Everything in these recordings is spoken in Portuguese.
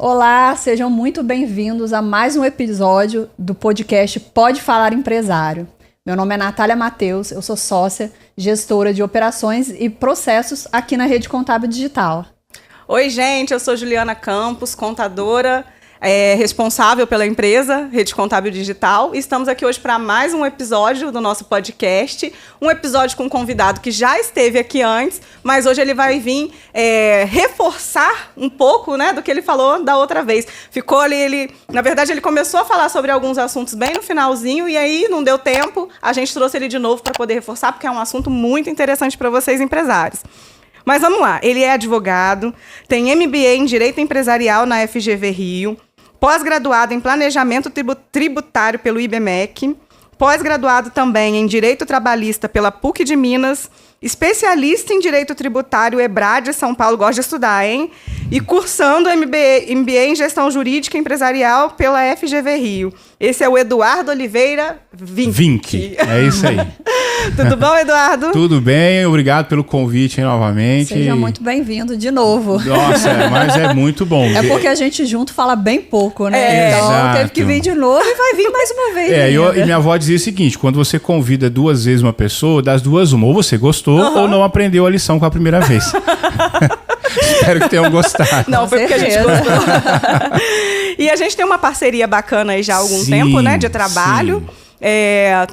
Olá, sejam muito bem-vindos a mais um episódio do podcast Pode Falar Empresário. Meu nome é Natália Matheus, eu sou sócia, gestora de operações e processos aqui na Rede Contábil Digital. Oi, gente, eu sou Juliana Campos, contadora, responsável pela empresa Rede Contábil Digital. E estamos aqui hoje para mais um episódio do nosso podcast. Um episódio com um convidado que já esteve aqui antes, mas hoje ele vai vir reforçar um pouco, né, do que ele falou da outra vez. Ficou ali, na verdade, ele começou a falar sobre alguns assuntos bem no finalzinho e aí não deu tempo. A gente trouxe ele de novo para poder reforçar, porque é um assunto muito interessante para vocês, empresários. Mas vamos lá, ele é advogado, tem MBA em Direito Empresarial na FGV Rio, pós-graduado em Planejamento Tributário pelo IBMEC, pós-graduado também em Direito Trabalhista pela PUC de Minas, especialista em Direito Tributário EBRAD São Paulo, gosta de estudar, hein? E cursando MBA em Gestão Jurídica Empresarial pela FGV Rio. Esse é o Eduardo Oliveira Vinck. É isso aí. Tudo bom, Eduardo? Tudo bem, obrigado pelo convite novamente. Seja muito bem-vindo de novo. Nossa, mas é muito bom. É porque a gente junto fala bem pouco, né? Então Exato. teve que vir de novo e vai vir mais uma vez. E minha avó dizia o seguinte, quando você convida 2 vezes uma pessoa, das 2 uma, ou você gostou ou não aprendeu a lição com a primeira vez. Espero que tenham gostado. Não, foi porque a gente gostou. E a gente tem uma parceria bacana aí já há algum tempo, né, de trabalho. Sim.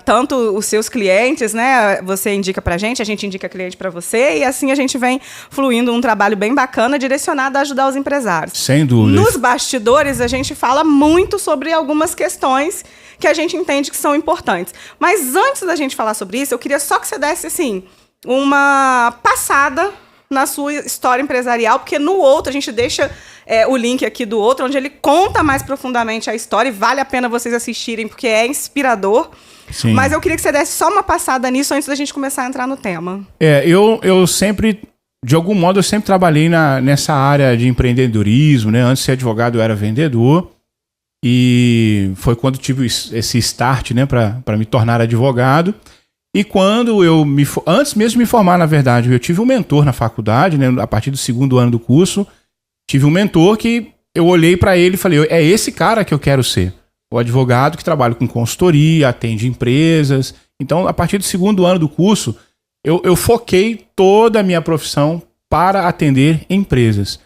Tanto os seus clientes, né? Você indica pra gente, a gente indica cliente pra você, e assim a gente vem fluindo um trabalho bem bacana, direcionado a ajudar os empresários. Sem dúvida. Nos bastidores, a gente fala muito sobre algumas questões que a gente entende que são importantes. Mas antes da gente falar sobre isso, eu queria só que você desse, assim, uma passada na sua história empresarial, porque no outro a gente deixa o link aqui do outro, onde ele conta mais profundamente a história, e vale a pena vocês assistirem, porque é inspirador. Sim. Mas eu queria que você desse só uma passada nisso antes da gente começar a entrar no tema. Eu sempre, de algum modo, eu sempre trabalhei nessa área de empreendedorismo, né? Antes de ser advogado, eu era vendedor, e foi quando tive esse start, né, para me tornar advogado. E quando antes mesmo de me formar, na verdade, eu tive um mentor na faculdade, né, a partir do 2º ano do curso, tive um mentor que eu olhei para ele e falei, é esse cara que eu quero ser. O advogado que trabalha com consultoria, atende empresas. Então, a partir do 2º ano do curso, eu foquei toda a minha profissão para atender empresas.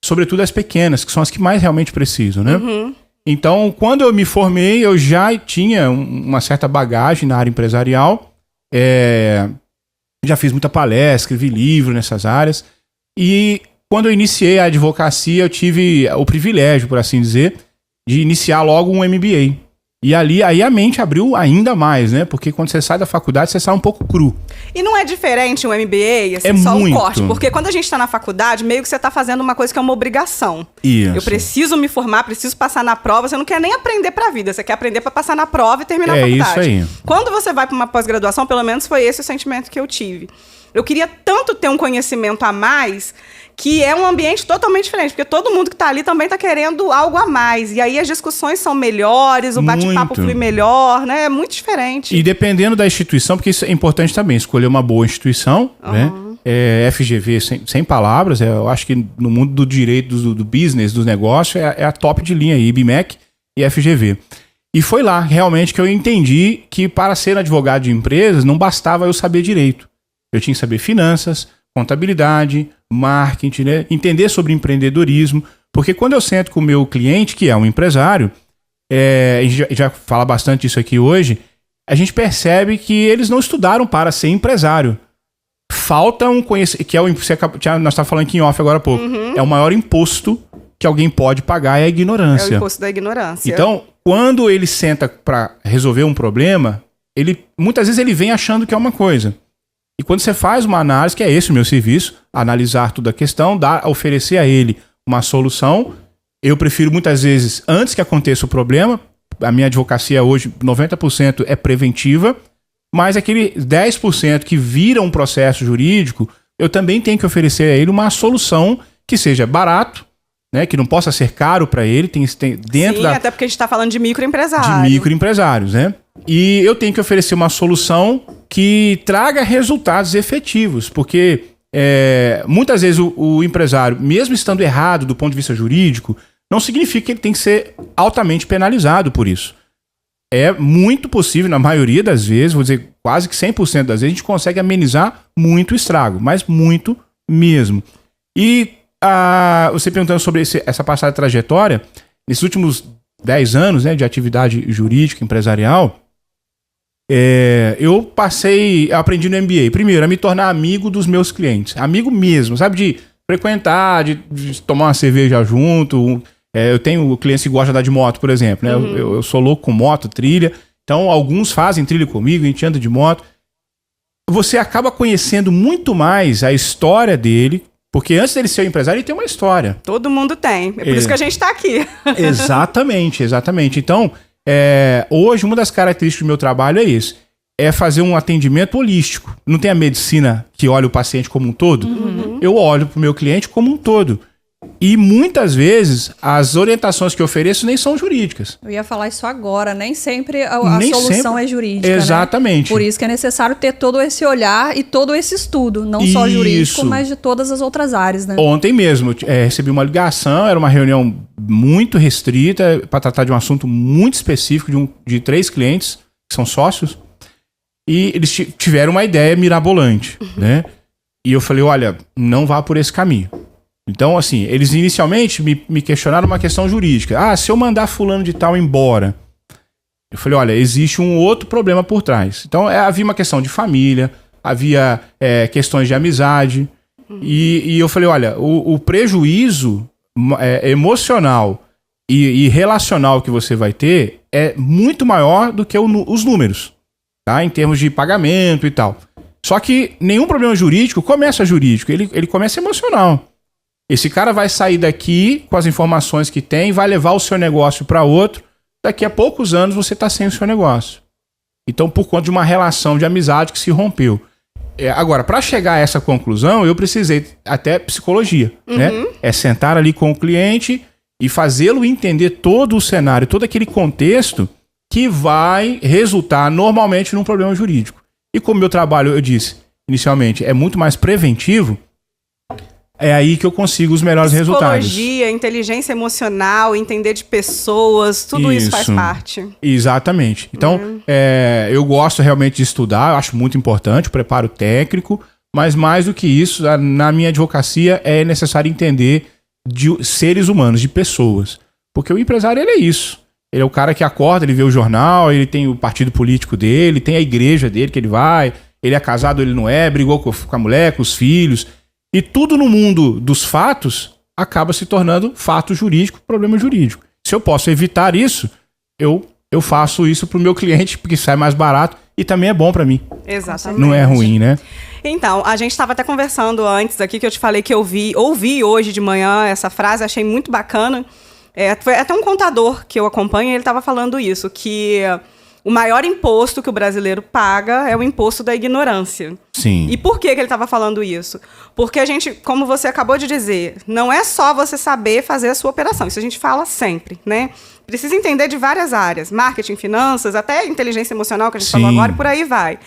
Sobretudo as pequenas, que são as que mais realmente precisam, né? Uhum. Então, quando eu me formei, eu já tinha uma certa bagagem na área empresarial. Já fiz muita palestra, escrevi livro nessas áreas. E quando eu iniciei a advocacia, eu tive o privilégio, por assim dizer, de iniciar logo um MBA. E aí a mente abriu ainda mais, né? Porque quando você sai da faculdade, você sai um pouco cru. E não é diferente um MBA, assim, só um corte? Porque quando a gente está na faculdade, meio que você está fazendo uma coisa que é uma obrigação. Isso. Eu preciso me formar, preciso passar na prova. Você não quer nem aprender para a vida, você quer aprender para passar na prova e terminar a faculdade. É isso aí. Quando você vai para uma pós-graduação, pelo menos foi esse o sentimento que eu tive. Eu queria tanto ter um conhecimento a mais, que é um ambiente totalmente diferente, porque todo mundo que está ali também está querendo algo a mais. E aí as discussões são melhores, o bate-papo flui melhor, né? É muito diferente. E dependendo da instituição, porque isso é importante também, escolher uma boa instituição, né? FGV, sem palavras, eu acho que no mundo do direito, do business, dos negócios, é a top de linha aí, IBMEC e FGV. E foi lá, realmente, que eu entendi que para ser advogado de empresas, não bastava eu saber direito. Eu tinha que saber finanças, contabilidade, marketing, né? Entender sobre empreendedorismo, porque quando eu sento com o meu cliente, que é um empresário, a gente já fala bastante disso aqui hoje, a gente percebe que eles não estudaram para ser empresário. Falta um conhecimento, que nós estávamos falando aqui em off agora há pouco, é o maior imposto que alguém pode pagar, é a ignorância. É o imposto da ignorância. Então, quando ele senta para resolver um problema, muitas vezes ele vem achando que é uma coisa. E quando você faz uma análise, que é esse o meu serviço, analisar toda a questão, oferecer a ele uma solução, eu prefiro muitas vezes, antes que aconteça o problema, a minha advocacia hoje, 90% é preventiva, mas aquele 10% que vira um processo jurídico, eu também tenho que oferecer a ele uma solução que seja barato, né, que não possa ser caro para ele, tem dentro até porque a gente está falando de microempresários. De microempresários, né? E eu tenho que oferecer uma solução que traga resultados efetivos, porque muitas vezes o empresário, mesmo estando errado do ponto de vista jurídico, não significa que ele tem que ser altamente penalizado por isso. É muito possível, na maioria das vezes, vou dizer quase que 100% das vezes, a gente consegue amenizar muito o estrago, mas muito mesmo. E você perguntando sobre essa passada trajetória, nesses últimos 10 anos, né, de atividade jurídica, empresarial, eu aprendi no MBA, primeiro, a me tornar amigo dos meus clientes. Amigo mesmo, sabe? De frequentar, de tomar uma cerveja junto. Eu tenho clientes que gostam de andar de moto, por exemplo, né? Eu sou louco com moto, trilha. Então, alguns fazem trilha comigo, a gente anda de moto. Você acaba conhecendo muito mais a história dele, porque antes dele ser um empresário, ele tem uma história. Todo mundo tem. É por isso que a gente está aqui. Exatamente, exatamente. Então, hoje, uma das características do meu trabalho é isso. É fazer um atendimento holístico. Não tem a medicina que olha o paciente como um todo? Eu olho para o meu cliente como um todo. E muitas vezes as orientações que eu ofereço nem são jurídicas. Eu ia falar isso agora, nem sempre a solução é jurídica. Exatamente. Né? Por isso que é necessário ter todo esse olhar e todo esse estudo, não só jurídico, mas de todas as outras áreas, né? Ontem mesmo recebi uma ligação, era uma reunião muito restrita para tratar de um assunto muito específico de 3 clientes que são sócios, e eles tiveram uma ideia mirabolante, né? E eu falei, olha, não vá por esse caminho. Então, assim, eles inicialmente me questionaram uma questão jurídica. Se eu mandar fulano de tal embora... Eu falei, olha, existe um outro problema por trás. Então, havia uma questão de família, havia questões de amizade. E eu falei, olha, o prejuízo emocional e relacional que você vai ter é muito maior do que os números, tá? Em termos de pagamento e tal. Só que nenhum problema jurídico começa jurídico, ele começa emocional. Esse cara vai sair daqui com as informações que tem, vai levar o seu negócio para outro. Daqui a poucos anos você está sem o seu negócio. Então, por conta de uma relação de amizade que se rompeu. Agora, para chegar a essa conclusão, eu precisei até psicologia. Né? É sentar ali com o cliente e fazê-lo entender todo o cenário, todo aquele contexto que vai resultar normalmente num problema jurídico. E como meu trabalho, eu disse inicialmente, é muito mais preventivo, é aí que eu consigo os melhores resultados. Psicologia, inteligência emocional, entender de pessoas, tudo isso faz parte. Exatamente. Então, eu gosto realmente de estudar, eu acho muito importante o preparo técnico, mas mais do que isso, na minha advocacia é necessário entender de seres humanos, de pessoas. Porque o empresário, ele é isso. Ele é o cara que acorda, ele vê o jornal, ele tem o partido político dele, tem a igreja dele que ele vai, ele é casado, ele não é, brigou com a mulher, com os filhos... E tudo no mundo dos fatos acaba se tornando fato jurídico, problema jurídico. Se eu posso evitar isso, eu faço isso para o meu cliente, porque sai mais barato e também é bom para mim. Exatamente. Não é ruim, né? Então, a gente estava até conversando antes aqui, que eu te falei que eu ouvi hoje de manhã essa frase, achei muito bacana. Foi até um contador que eu acompanho, ele estava falando isso, que... O maior imposto que o brasileiro paga é o imposto da ignorância. Sim. E por que ele estava falando isso? Porque a gente, como você acabou de dizer, não é só você saber fazer a sua operação. Isso a gente fala sempre, né? Precisa entender de várias áreas. Marketing, finanças, até inteligência emocional, que a gente falou agora, e por aí vai.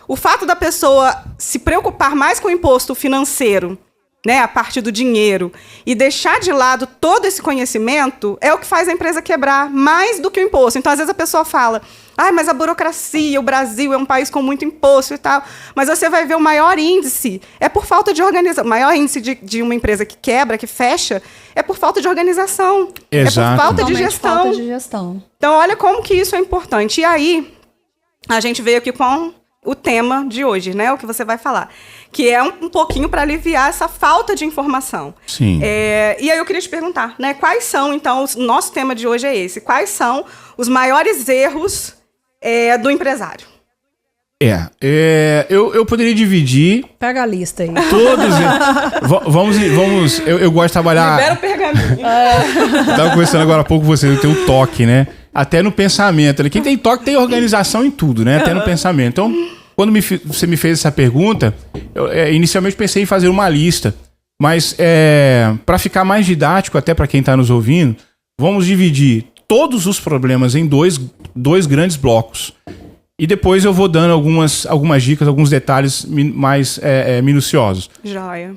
O fato da pessoa se preocupar mais com o imposto financeiro, né, a parte do dinheiro, e deixar de lado todo esse conhecimento é o que faz a empresa quebrar mais do que o imposto. Então, às vezes a pessoa fala, mas a burocracia, o Brasil é um país com muito imposto e tal, mas você vai ver o maior índice, é por falta de organização. O maior índice de uma empresa que quebra, que fecha, é por falta de organização. Exato. É por falta de gestão. Falta de gestão. Então, olha como que isso é importante. E aí, a gente veio aqui com o tema de hoje, né? O que você vai falar. Que é um pouquinho para aliviar essa falta de informação. Sim. E aí eu queria te perguntar, né? Quais são, então, o nosso tema de hoje é esse. Quais são os maiores erros do empresário? Eu poderia dividir... Pega a lista aí. Todos. Vamos. Eu gosto de trabalhar... Libera o pergaminho. Estava conversando agora há pouco com você, eu tenho um toque, né? Até no pensamento. Quem tem toque tem organização em tudo, né? Até no pensamento. Então, quando você me fez essa pergunta, eu inicialmente pensei em fazer uma lista. Mas, para ficar mais didático, até para quem está nos ouvindo, vamos dividir todos os problemas em dois grandes blocos. E depois eu vou dando algumas dicas, alguns detalhes mais minuciosos. Joia.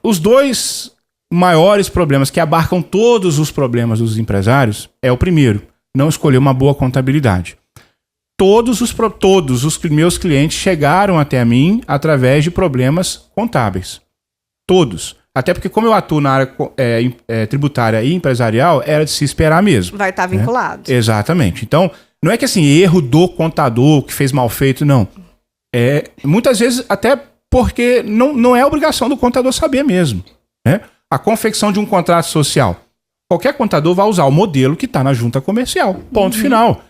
Os dois maiores problemas que abarcam todos os problemas dos empresários é o primeiro, não escolher uma boa contabilidade. Todos os meus clientes chegaram até mim através de problemas contábeis. Todos. Até porque como eu atuo na área tributária e empresarial, era de se esperar mesmo. Vai estar vinculado. Né? Exatamente. Então, não é que assim, erro do contador que fez mal feito, não. Muitas vezes até porque não é obrigação do contador saber mesmo. Né? A confecção de um contrato social. Qualquer contador vai usar o modelo que está na junta comercial. Ponto final.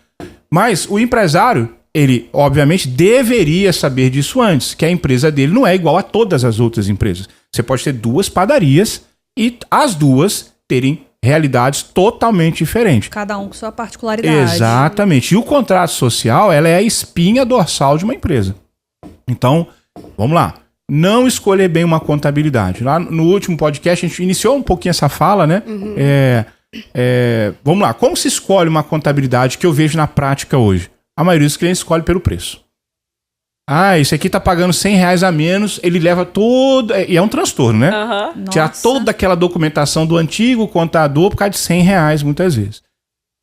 Mas o empresário, ele obviamente deveria saber disso antes, que a empresa dele não é igual a todas as outras empresas. Você pode ter 2 padarias e as 2 terem realidades totalmente diferentes. Cada um com sua particularidade. Exatamente. E o contrato social, ela é a espinha dorsal de uma empresa. Então, vamos lá. Não escolher bem uma contabilidade. Lá no último podcast, a gente iniciou um pouquinho essa fala, né? Vamos lá. Como se escolhe uma contabilidade que eu vejo na prática hoje? A maioria dos clientes escolhe pelo preço. Esse aqui tá pagando R$100 a menos, ele leva todo... E é um transtorno, né? Tirar toda aquela documentação do antigo contador por causa de R$100, muitas vezes.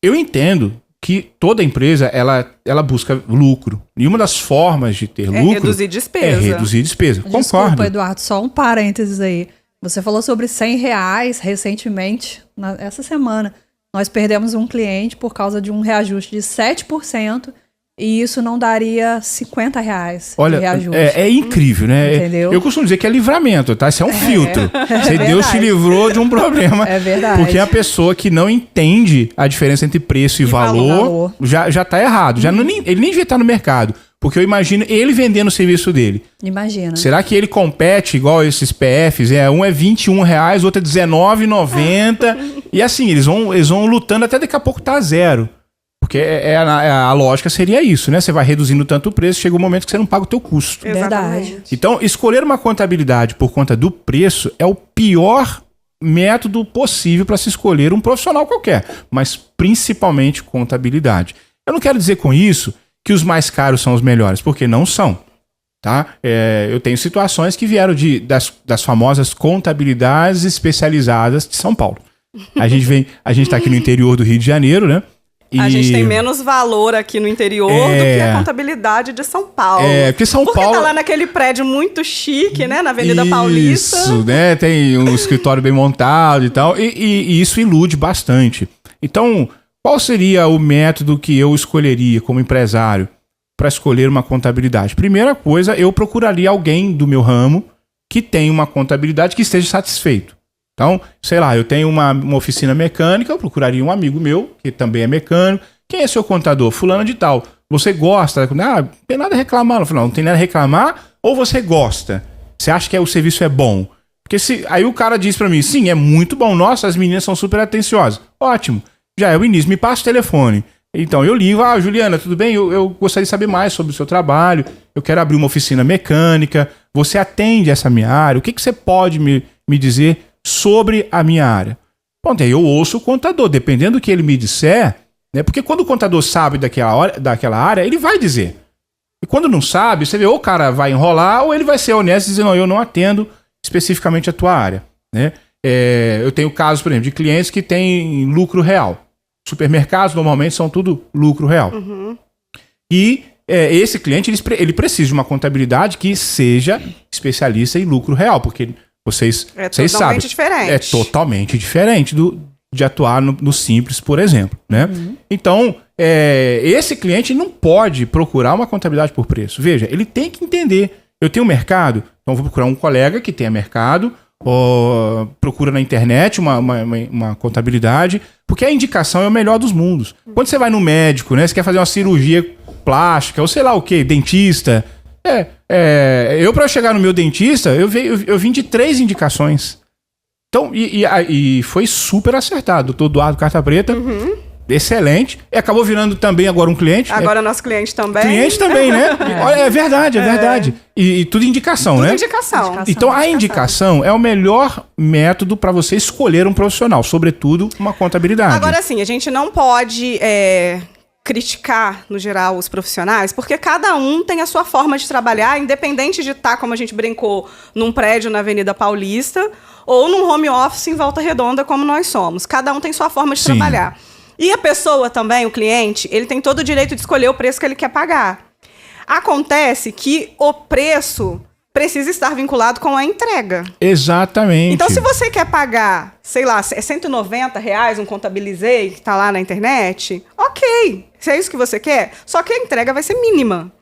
Eu entendo que toda empresa, ela busca lucro. E uma das formas de ter lucro... reduzir despesa. É reduzir despesa. Desculpa, Concordo. Eduardo, só um parênteses aí. Você falou sobre R$100 recentemente, essa semana. Nós perdemos um cliente por causa de um reajuste de 7%. E isso não daria R$50 Olha, de reajuste. É incrível, né? Entendeu? Eu costumo dizer que é livramento, tá? Isso é um filtro. Deus verdade. te livrou de um problema. É verdade. Porque a pessoa que não entende a diferença entre preço e valor já tá errado. Ele nem devia estar no mercado. Porque eu imagino ele vendendo o serviço dele. Imagina. Será que ele compete igual esses PFs? Um é R$21, outro é R$19,90. E assim, eles vão lutando até daqui a pouco tá a zero. Porque a lógica seria isso, né? Você vai reduzindo tanto o preço, chega um momento que você não paga o teu custo. Verdade. Então, escolher uma contabilidade por conta do preço é o pior método possível para se escolher um profissional qualquer, mas principalmente contabilidade. Eu não quero dizer com isso que os mais caros são os melhores, porque não são. Tá? Eu tenho situações que vieram das famosas contabilidades especializadas de São Paulo. A gente tá aqui no interior do Rio de Janeiro, né? A gente tem menos valor aqui no interior do que a contabilidade de São Paulo. Porque São Paulo... Porque tá lá naquele prédio muito chique, né? Na Avenida Paulista. Isso, né? Tem um escritório bem montado e tal. E isso ilude bastante. Então, qual seria o método que eu escolheria como empresário para escolher uma contabilidade? Primeira coisa, eu procuraria alguém do meu ramo que tenha uma contabilidade que esteja satisfeito. Então, sei lá, eu tenho uma oficina mecânica, eu procuraria um amigo meu, que também é mecânico. Quem é seu contador? Fulano de tal. Você gosta? Não tem nada a reclamar. Eu falo, não tem nada a reclamar, ou você gosta? Você acha que o serviço é bom? Porque aí o cara diz pra mim, sim, é muito bom. Nossa, as meninas são super atenciosas. Ótimo. Já é o início, me passa o telefone. Então eu ligo, Juliana, tudo bem? Eu gostaria de saber mais sobre o seu trabalho. Eu quero abrir uma oficina mecânica. Você atende essa minha área? O que você pode me dizer sobre a minha área? Bom, aí eu ouço o contador, dependendo do que ele me disser, né? Porque quando o contador sabe daquela área, ele vai dizer. E quando não sabe, você vê, ou o cara vai enrolar, ou ele vai ser honesto e dizer, não, eu não atendo especificamente a tua área, né? Eu tenho casos, por exemplo, de clientes que têm lucro real. Supermercados normalmente são tudo lucro real. E esse cliente, ele precisa de uma contabilidade que seja especialista em lucro real, porque vocês sabem. Diferente. É totalmente diferente de atuar no simples, por exemplo, né? Então, esse cliente não pode procurar uma contabilidade por preço. Veja, ele tem que entender. Eu tenho mercado, então eu vou procurar um colega que tenha mercado, ou procura na internet uma contabilidade, porque a indicação é o melhor dos mundos. Quando você vai no médico, né? Você quer fazer uma cirurgia plástica, ou sei lá o quê, dentista... eu para chegar no meu dentista, eu vim de 3 indicações. Então, e foi super acertado. Doutor Eduardo Carta Preta, excelente. E acabou virando também agora um cliente. Agora nosso cliente também. Cliente também, né? Olha, é verdade. E tudo indicação, né? Indicação. Então, a indicação é o melhor método para você escolher um profissional, sobretudo uma contabilidade. Agora sim, a gente não pode criticar, no geral, os profissionais, porque cada um tem a sua forma de trabalhar, independente de estar, como a gente brincou, num prédio na Avenida Paulista ou num home office em Volta Redonda, como nós somos. Cada um tem sua forma de trabalhar. E a pessoa também, o cliente, ele tem todo o direito de escolher o preço que ele quer pagar. Acontece que o preço precisa estar vinculado com a entrega. Exatamente. Então, se você quer pagar, sei lá, R$190 um Contabilizei, que está lá na internet, ok. Se é isso que você quer, só que a entrega vai ser mínima.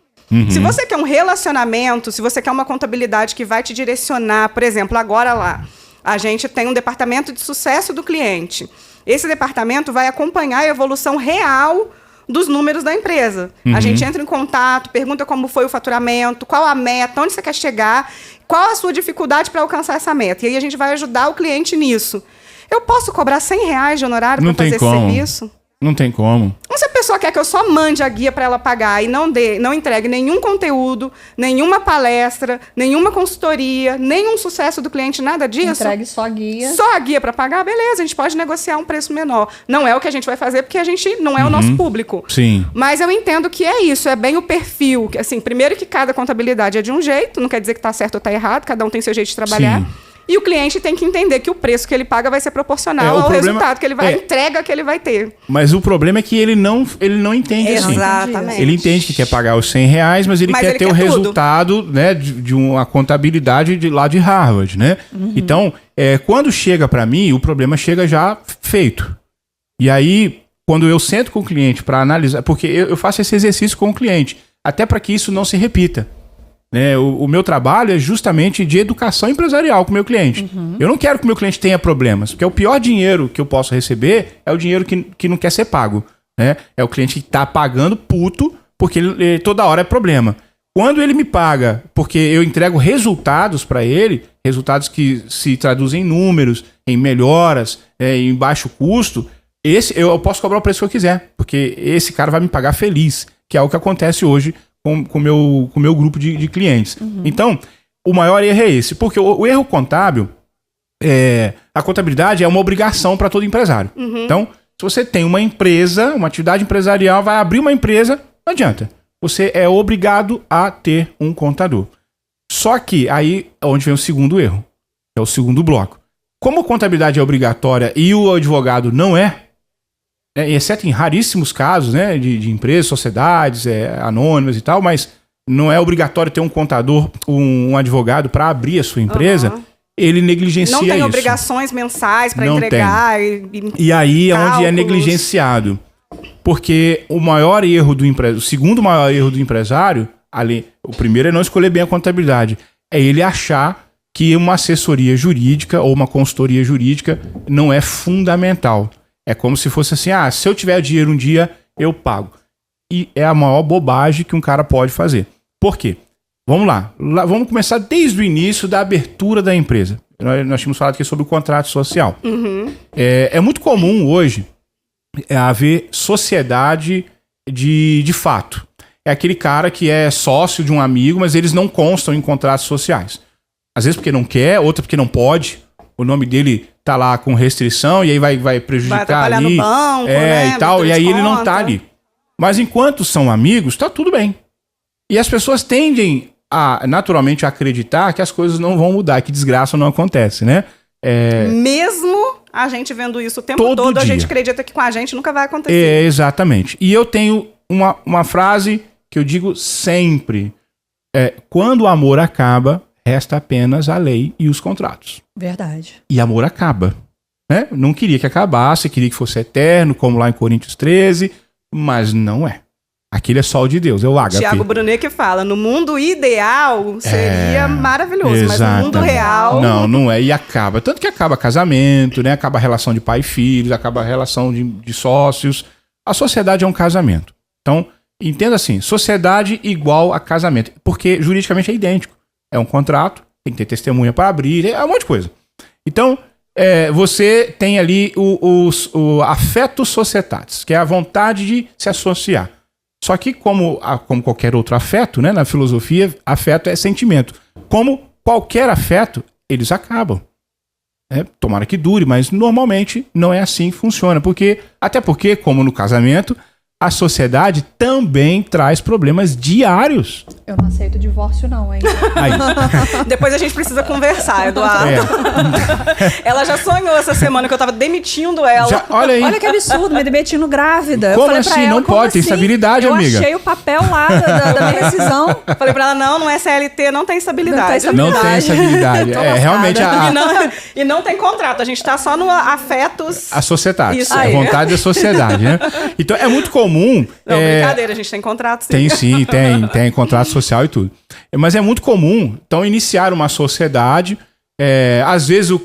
Se você quer um relacionamento, se você quer uma contabilidade que vai te direcionar, por exemplo, agora lá, a gente tem um departamento de sucesso do cliente. Esse departamento vai acompanhar a evolução real dos números da empresa. A gente entra em contato, pergunta como foi o faturamento, qual a meta, onde você quer chegar, qual a sua dificuldade para alcançar essa meta. E aí a gente vai ajudar o cliente nisso. Eu posso cobrar R$100 de honorário para fazer esse serviço? Não tem como. Se a pessoa quer que eu só mande a guia para ela pagar e não entregue nenhum conteúdo, nenhuma palestra, nenhuma consultoria, nenhum sucesso do cliente, nada disso. Entregue só a guia. Só a guia para pagar, beleza, a gente pode negociar um preço menor. Não é o que a gente vai fazer porque a gente não é o nosso público. Sim. Mas eu entendo que é isso, é bem o perfil. Assim, primeiro que cada contabilidade é de um jeito, não quer dizer que está certo ou está errado, cada um tem seu jeito de trabalhar. Sim. E o cliente tem que entender que o preço que ele paga vai ser proporcional ao resultado que ele vai, a entrega que ele vai ter. Mas o problema é que ele não entende assim. Exatamente. Ele entende que quer pagar os R$100, mas ele quer ter o resultado, né, de uma contabilidade lá de Harvard, né? Então, quando chega para mim, o problema chega já feito. E aí, quando eu sento com o cliente para analisar, porque eu faço esse exercício com o cliente, até para que isso não se repita. Né, o meu trabalho é justamente de educação empresarial com o meu cliente. Eu não quero que o meu cliente tenha problemas, porque o pior dinheiro que eu posso receber é o dinheiro que não quer ser pago. Né? É o cliente que está pagando puto, porque ele toda hora é problema. Quando ele me paga, porque eu entrego resultados para ele, resultados que se traduzem em números, em melhoras, em baixo custo, eu posso cobrar o preço que eu quiser, porque esse cara vai me pagar feliz, que é o que acontece hoje com o meu grupo de clientes. Então, o maior erro é esse, porque o erro contábil, a contabilidade é uma obrigação para todo empresário. Então, se você tem uma empresa, uma atividade empresarial, vai abrir uma empresa, não adianta. Você é obrigado a ter um contador. Só que aí é onde vem o segundo erro, que é o segundo bloco. Como a contabilidade é obrigatória e o advogado não é, exceto em raríssimos casos, né, de empresas, sociedades anônimas e tal, mas não é obrigatório ter um contador, um advogado para abrir a sua empresa, ele negligencia isso. Não tem obrigações mensais para entregar. E aí é onde é negligenciado. Porque o maior erro do empresário, o segundo maior erro do empresário, o primeiro é não escolher bem a contabilidade, é ele achar que uma assessoria jurídica ou uma consultoria jurídica não é fundamental. É como se fosse assim, se eu tiver dinheiro um dia, eu pago. E é a maior bobagem que um cara pode fazer. Por quê? Vamos lá. Vamos começar desde o início da abertura da empresa. Nós tínhamos falado aqui sobre o contrato social. É muito comum hoje haver sociedade de fato. É aquele cara que é sócio de um amigo, mas eles não constam em contratos sociais. Às vezes porque não quer, outra porque não pode. O nome dele tá lá com restrição e aí vai prejudicar vai ali. No banco, e tal, e aí ele não tá ali. Mas enquanto são amigos, tá tudo bem. E as pessoas tendem naturalmente a acreditar que as coisas não vão mudar, que desgraça não acontece, né? Mesmo a gente vendo isso o tempo todo, a gente acredita que com a gente nunca vai acontecer. Exatamente. E eu tenho uma frase que eu digo sempre. Quando o amor acaba, resta apenas a lei e os contratos. Verdade. E amor acaba. Né? Não queria que acabasse, queria que fosse eterno, como lá em Coríntios 13, mas não é. Aquele é só o de Deus, é o ágape. Tiago Brunet que fala, no mundo ideal seria maravilhoso, mas no mundo real... Não é, e acaba. Tanto que acaba casamento, né? Acaba a relação de pai e filhos, acaba a relação de sócios. A sociedade é um casamento. Então, entenda assim, sociedade igual a casamento, porque juridicamente é idêntico. É um contrato, tem que ter testemunha para abrir, é um monte de coisa. Então, você tem ali o affectus societatis, que é a vontade de se associar. Só que como qualquer outro afeto, né, na filosofia, afeto é sentimento. Como qualquer afeto, eles acabam. Tomara que dure, mas normalmente não é assim que funciona. Até porque, como no casamento, a sociedade também traz problemas diários. Eu não aceito divórcio, não, hein? Aí. Depois a gente precisa conversar, Eduardo. Ela já sonhou essa semana que eu tava demitindo ela. Olha aí. Olha que absurdo, me demitindo grávida. Como eu falei pra assim? ela, Não como pode, tem assim? estabilidade, eu amiga. Eu achei o papel lá da minha rescisão. Falei pra ela, não é CLT, não tem estabilidade. Não tem estabilidade. Realmente E não tem contrato, a gente tá só no afetos... A sociedade. Isso aí. A vontade da sociedade, né? Então, é muito comum... Não, brincadeira, a gente tem contrato, sim. Tem sim, tem contrato social e tudo. Mas é muito comum, então, iniciar uma sociedade. Às vezes,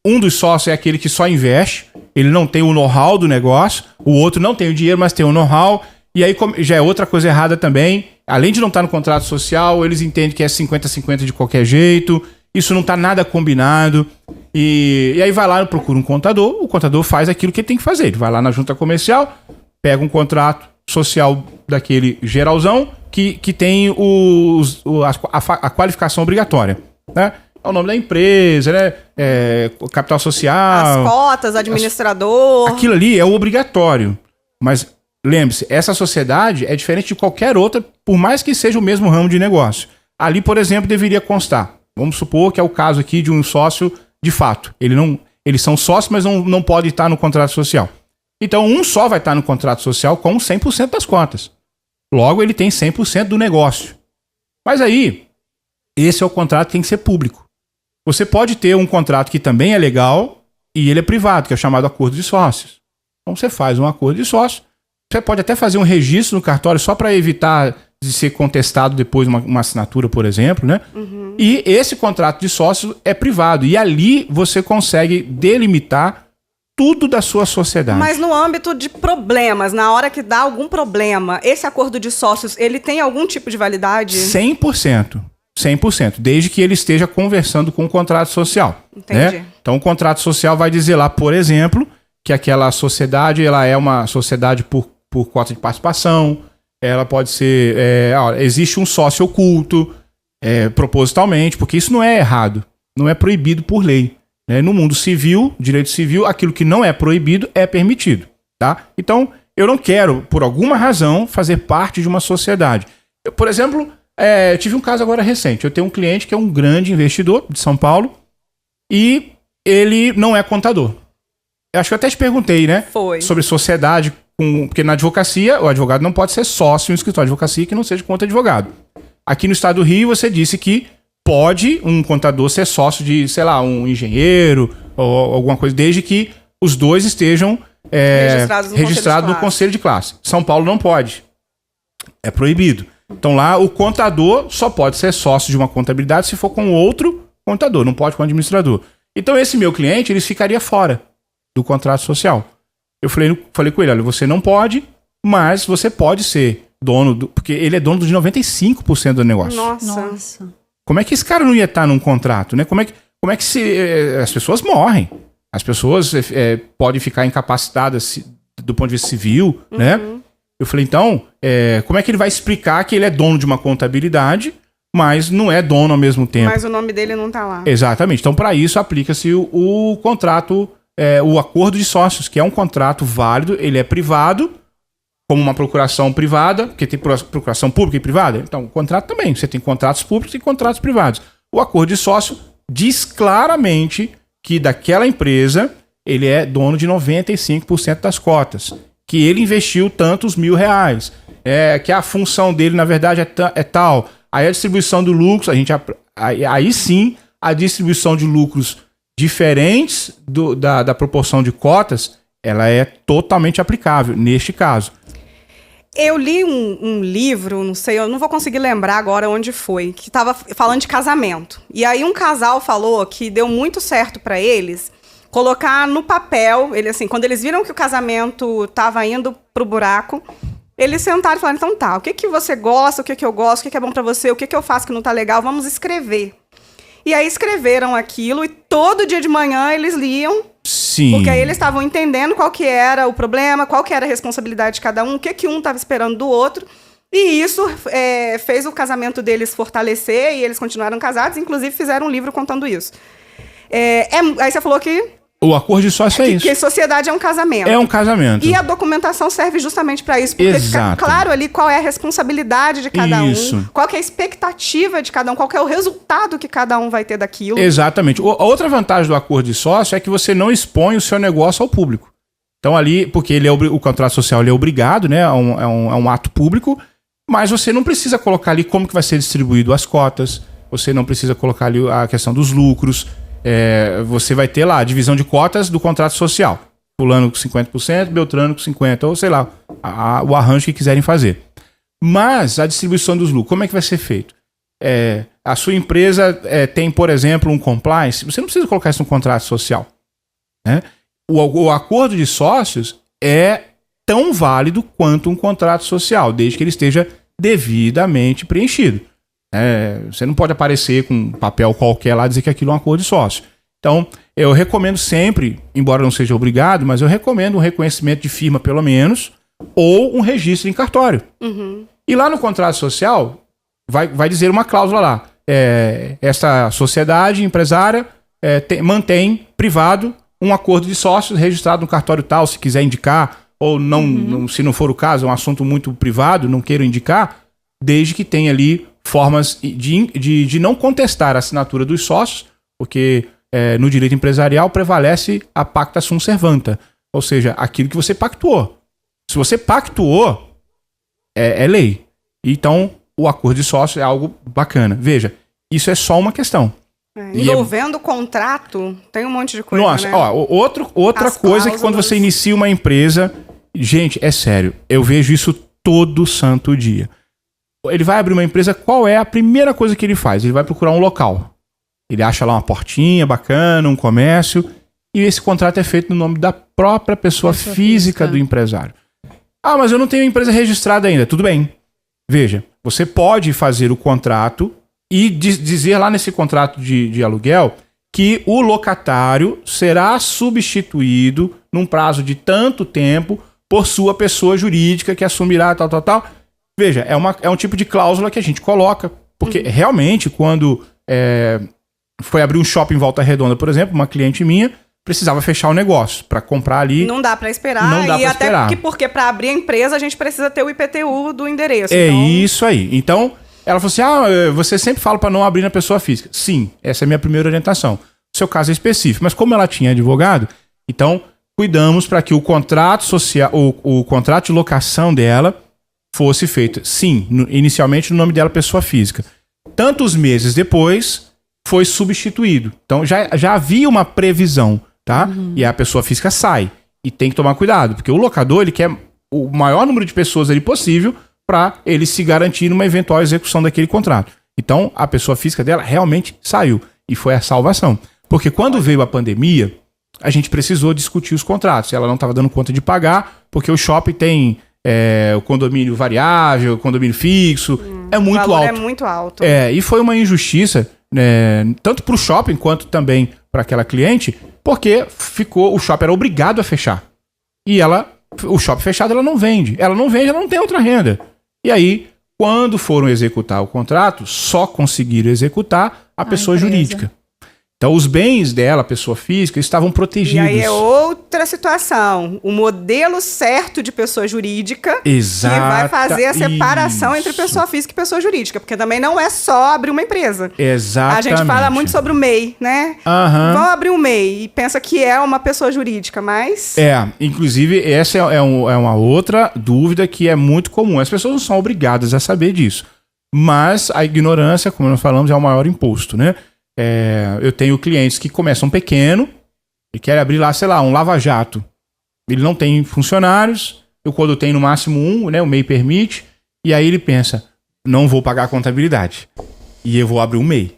um dos sócios é aquele que só investe, ele não tem o know-how do negócio, o outro não tem o dinheiro, mas tem o know-how. E aí já é outra coisa errada também. Além de não estar no contrato social, eles entendem que é 50-50 de qualquer jeito. Isso não está nada combinado. E aí vai lá, procura um contador, o contador faz aquilo que ele tem que fazer. Ele vai lá na junta comercial, pega um contrato social daquele geralzão que tem a qualificação obrigatória, né? É o nome da empresa, né? O capital social. As cotas, administrador. Aquilo ali é o obrigatório. Mas lembre-se, essa sociedade é diferente de qualquer outra, por mais que seja o mesmo ramo de negócio. Ali, por exemplo, deveria constar. Vamos supor que é o caso aqui de um sócio de fato. Eles são sócios, mas não pode estar no contrato social. Então, um só vai estar no contrato social com 100% das cotas. Logo, ele tem 100% do negócio. Mas aí, esse é o contrato que tem que ser público. Você pode ter um contrato que também é legal e ele é privado, que é chamado acordo de sócios. Então, você faz um acordo de sócios. Você pode até fazer um registro no cartório só para evitar de ser contestado depois uma assinatura, por exemplo, né? Uhum. E esse contrato de sócios é privado. E ali você consegue delimitar tudo da sua sociedade. Mas no âmbito de problemas, na hora que dá algum problema, esse acordo de sócios, ele tem algum tipo de validade? 100%. 100%. Desde que ele esteja conversando com o contrato social. Entendi. Né? Então, o contrato social vai dizer lá, por exemplo, que aquela sociedade ela é uma sociedade por cota de participação. Ela pode ser... existe um sócio oculto, propositalmente, porque isso não é errado. Não é proibido por lei. No mundo civil, direito civil, aquilo que não é proibido é permitido. Tá? Então, eu não quero, por alguma razão, fazer parte de uma sociedade. Eu, por exemplo, tive um caso agora recente. Eu tenho um cliente que é um grande investidor de São Paulo e ele não é contador. Eu acho que eu até te perguntei, né? Foi. Sobre sociedade, porque na advocacia, o advogado não pode ser sócio em um escritório de advocacia que não seja conta advogado. Aqui no estado do Rio, você disse que pode um contador ser sócio de, sei lá, um engenheiro ou alguma coisa, desde que os dois estejam registrados no Conselho de Classe. São Paulo não pode. É proibido. Então lá o contador só pode ser sócio de uma contabilidade se for com outro contador, não pode com o administrador. Então esse meu cliente, ele ficaria fora do contrato social. Eu falei com ele, olha, você não pode, mas você pode ser dono, porque ele é dono de 95% do negócio. Nossa. Como é que esse cara não ia estar num contrato, né? Como é que as pessoas morrem? As pessoas podem ficar incapacitadas do ponto de vista civil, né? Eu falei, então, como é que ele vai explicar que ele é dono de uma contabilidade, mas não é dono ao mesmo tempo? Mas o nome dele não tá lá. Exatamente. Então, para isso, aplica-se o contrato, o acordo de sócios, que é um contrato válido, ele é privado, como uma procuração privada, porque tem procuração pública e privada. Então, o contrato também. Você tem contratos públicos e contratos privados. O acordo de sócio diz claramente que daquela empresa ele é dono de 95% das cotas. Que ele investiu tantos R$1.000. Que a função dele, na verdade, é tal. Aí a distribuição de lucros, aí sim, a distribuição de lucros diferentes da proporção de cotas, ela é totalmente aplicável neste caso. Eu li um livro, não sei, eu não vou conseguir lembrar agora onde foi, que estava falando de casamento. E aí um casal falou que deu muito certo para eles colocar no papel, quando eles viram que o casamento estava indo pro buraco, eles sentaram e falaram, então tá, o que você gosta, o que eu gosto, o que é bom para você, o que eu faço que não tá legal, vamos escrever. E aí escreveram aquilo e todo dia de manhã eles liam. Sim. Porque aí eles estavam entendendo qual que era o problema, qual que era a responsabilidade de cada um, o que um estava esperando do outro. E isso fez o casamento deles fortalecer e eles continuaram casados, inclusive fizeram um livro contando isso. Aí você falou que O acordo de sócio é isso. Porque sociedade é um casamento. É um casamento. E a documentação serve justamente para isso, porque fica claro ali qual é a responsabilidade de cada um, qual que é a expectativa de cada um, qual que é o resultado que cada um vai ter daquilo. Exatamente. A outra vantagem do acordo de sócio é que você não expõe o seu negócio ao público. Então ali, porque o contrato social ele é obrigado, né? É um ato público, mas você não precisa colocar ali como que vai ser distribuído as cotas, você não precisa colocar ali a questão dos lucros. Você vai ter lá a divisão de cotas do contrato social. Fulano com 50%, Beltrano com 50%, ou sei lá, o arranjo que quiserem fazer. Mas a distribuição dos lucros, como é que vai ser feito? A sua empresa tem, por exemplo, um compliance, você não precisa colocar isso no contrato social. Né? O acordo de sócios é tão válido quanto um contrato social, desde que ele esteja devidamente preenchido. Você não pode aparecer com um papel qualquer lá e dizer que aquilo é um acordo de sócio. Então, eu recomendo sempre, embora não seja obrigado, mas eu recomendo um reconhecimento de firma, pelo menos, ou um registro em cartório. Uhum. E lá no contrato social, vai dizer uma cláusula lá. Esta sociedade empresária mantém privado um acordo de sócios registrado no cartório tal, se quiser indicar, ou não, se não for o caso, é um assunto muito privado, não queiro indicar, desde que tenha ali formas de não contestar a assinatura dos sócios, porque no direito empresarial prevalece a pacta sunt servanda, ou seja, aquilo que você pactuou. Se você pactuou, é lei. Então, o acordo de sócio é algo bacana. Veja, isso é só uma questão. Envolvendo o contrato, tem um monte de coisa, Nossa, né? Outra coisa é que quando você inicia uma empresa, gente, é sério, eu vejo isso todo santo dia. Ele vai abrir uma empresa, qual é a primeira coisa que ele faz? Ele vai procurar um local. Ele acha lá uma portinha bacana, um comércio, e esse contrato é feito no nome da própria pessoa física do empresário. Ah, mas eu não tenho empresa registrada ainda. Tudo bem. Veja, você pode fazer o contrato e dizer lá nesse contrato de aluguel que o locatário será substituído num prazo de tanto tempo por sua pessoa jurídica que assumirá tal. Veja, é um tipo de cláusula que a gente coloca, porque realmente quando foi abrir um shopping em Volta Redonda, por exemplo, uma cliente minha precisava fechar o negócio para comprar ali. Não dá para esperar. Até porque para abrir a empresa a gente precisa ter o IPTU do endereço. Isso aí. Então, ela falou assim, você sempre fala para não abrir na pessoa física. Sim, essa é a minha primeira orientação. O seu caso é específico, mas como ela tinha advogado, então cuidamos para que o contrato social, o contrato de locação dela fosse feito, sim, inicialmente no nome dela, pessoa física. Tantos meses depois, foi substituído. Então, já havia uma previsão, tá? E a pessoa física sai. E tem que tomar cuidado, porque o locador, ele quer o maior número de pessoas ali possível para ele se garantir numa eventual execução daquele contrato. Então, a pessoa física dela realmente saiu. E foi a salvação. Porque quando veio a pandemia, a gente precisou discutir os contratos. Ela não estava dando conta de pagar, porque o shopping tem o condomínio variável, o condomínio fixo. É muito alto. O valor é muito alto. E foi uma injustiça, tanto para o shopping quanto também para aquela cliente, porque o shopping era obrigado a fechar. E o shopping fechado, ela não vende. Ela não tem outra renda. E aí, quando foram executar o contrato, só conseguiram executar a pessoa jurídica. Então, os bens dela, pessoa física, estavam protegidos. E aí é outra situação. O modelo certo de pessoa jurídica Exato, que vai fazer a separação entre pessoa física e pessoa jurídica. Porque também não é só abrir uma empresa. Exatamente. A gente fala muito sobre o MEI, né? Vão abrir um MEI e pensa que é uma pessoa jurídica, mas... Inclusive, essa é uma outra dúvida que é muito comum. As pessoas não são obrigadas a saber disso. Mas a ignorância, como nós falamos, é o maior imposto, né? Eu tenho clientes que começam pequeno e querem abrir lá, sei lá, um lava-jato. Ele não tem funcionários, quando tem no máximo um, né, o MEI permite, e aí ele pensa, não vou pagar a contabilidade e eu vou abrir um MEI.